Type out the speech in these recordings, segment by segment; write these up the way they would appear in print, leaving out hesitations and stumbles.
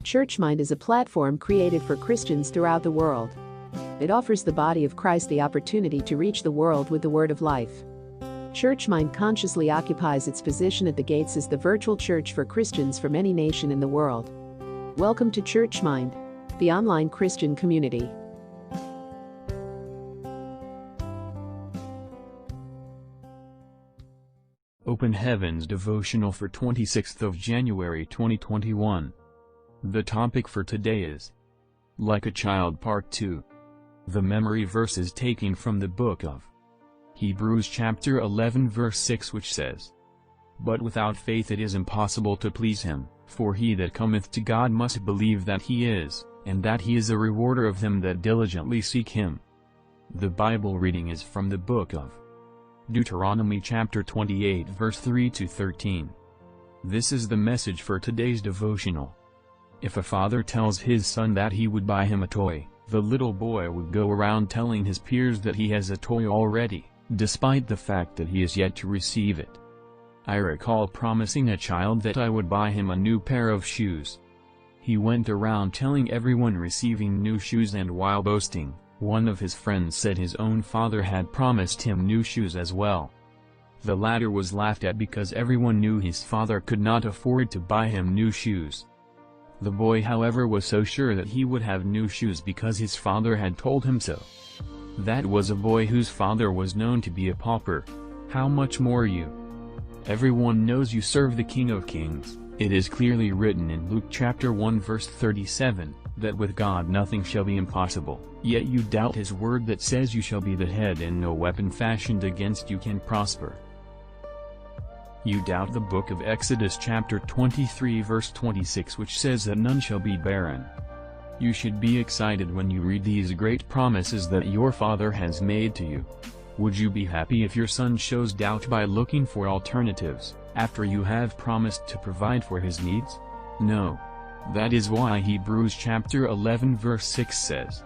ChurchMind is a platform created for Christians throughout the world. It offers the body of Christ the opportunity to reach the world with the word of life. ChurchMind consciously occupies its position at the gates as the virtual church for Christians from any nation in the world. Welcome to ChurchMind, the online Christian community. Open Heavens Devotional for 26th of January 2021. The topic for today is Like a Child Part 2. The memory verse is taken from the book of Hebrews chapter 11 verse 6, which says, "But without faith it is impossible to please him, for he that cometh to God must believe that he is, and that he is a rewarder of them that diligently seek him." The Bible reading is from the book of Deuteronomy chapter 28 verse 3 to 13. This is the message for today's devotional. If a father tells his son that he would buy him a toy, the little boy would go around telling his peers that he has a toy already, despite the fact that he is yet to receive it. I recall promising a child that I would buy him a new pair of shoes. He went around telling everyone receiving new shoes, and while boasting, one of his friends said his own father had promised him new shoes as well. The latter was laughed at because everyone knew his father could not afford to buy him new shoes. The boy, however, was so sure that he would have new shoes because his father had told him so. That was a boy whose father was known to be a pauper. How much more you? Everyone knows you serve the King of Kings. It is clearly written in Luke chapter 1 verse 37, that with God nothing shall be impossible, yet you doubt his word that says you shall be the head and no weapon fashioned against you can prosper. You doubt the book of Exodus chapter 23 verse 26, which says that none shall be barren. You should be excited when you read these great promises that your Father has made to you. Would you be happy if your son shows doubt by looking for alternatives, after you have promised to provide for his needs? No. That is why Hebrews chapter 11 verse 6 says,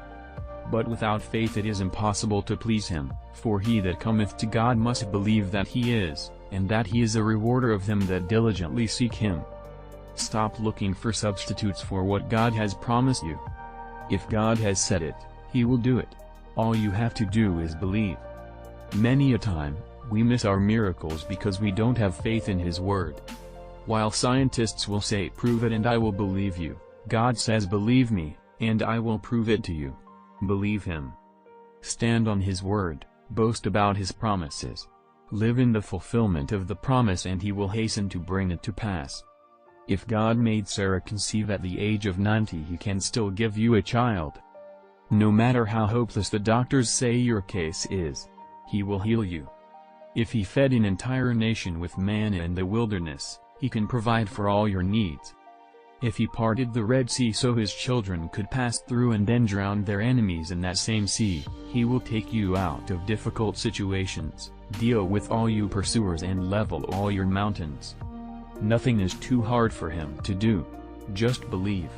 "But without faith it is impossible to please him, for he that cometh to God must believe that he is, and that he is a rewarder of them that diligently seek him." Stop looking for substitutes for what God has promised you. If God has said it, he will do it. All you have to do is believe. Many a time, we miss our miracles because we don't have faith in his word. While scientists will say prove it and I will believe you, God says believe me, and I will prove it to you. Believe him. Stand on his word, boast about his promises. Live in the fulfillment of the promise and he will hasten to bring it to pass. If God made Sarah conceive at the age of 90, he can still give you a child. No matter how hopeless the doctors say your case is, he will heal you. If he fed an entire nation with manna in the wilderness, he can provide for all your needs. If he parted the Red Sea so his children could pass through and then drown their enemies in that same sea, he will take you out of difficult situations, deal with all you pursuers and level all your mountains. Nothing is too hard for him to do. Just believe.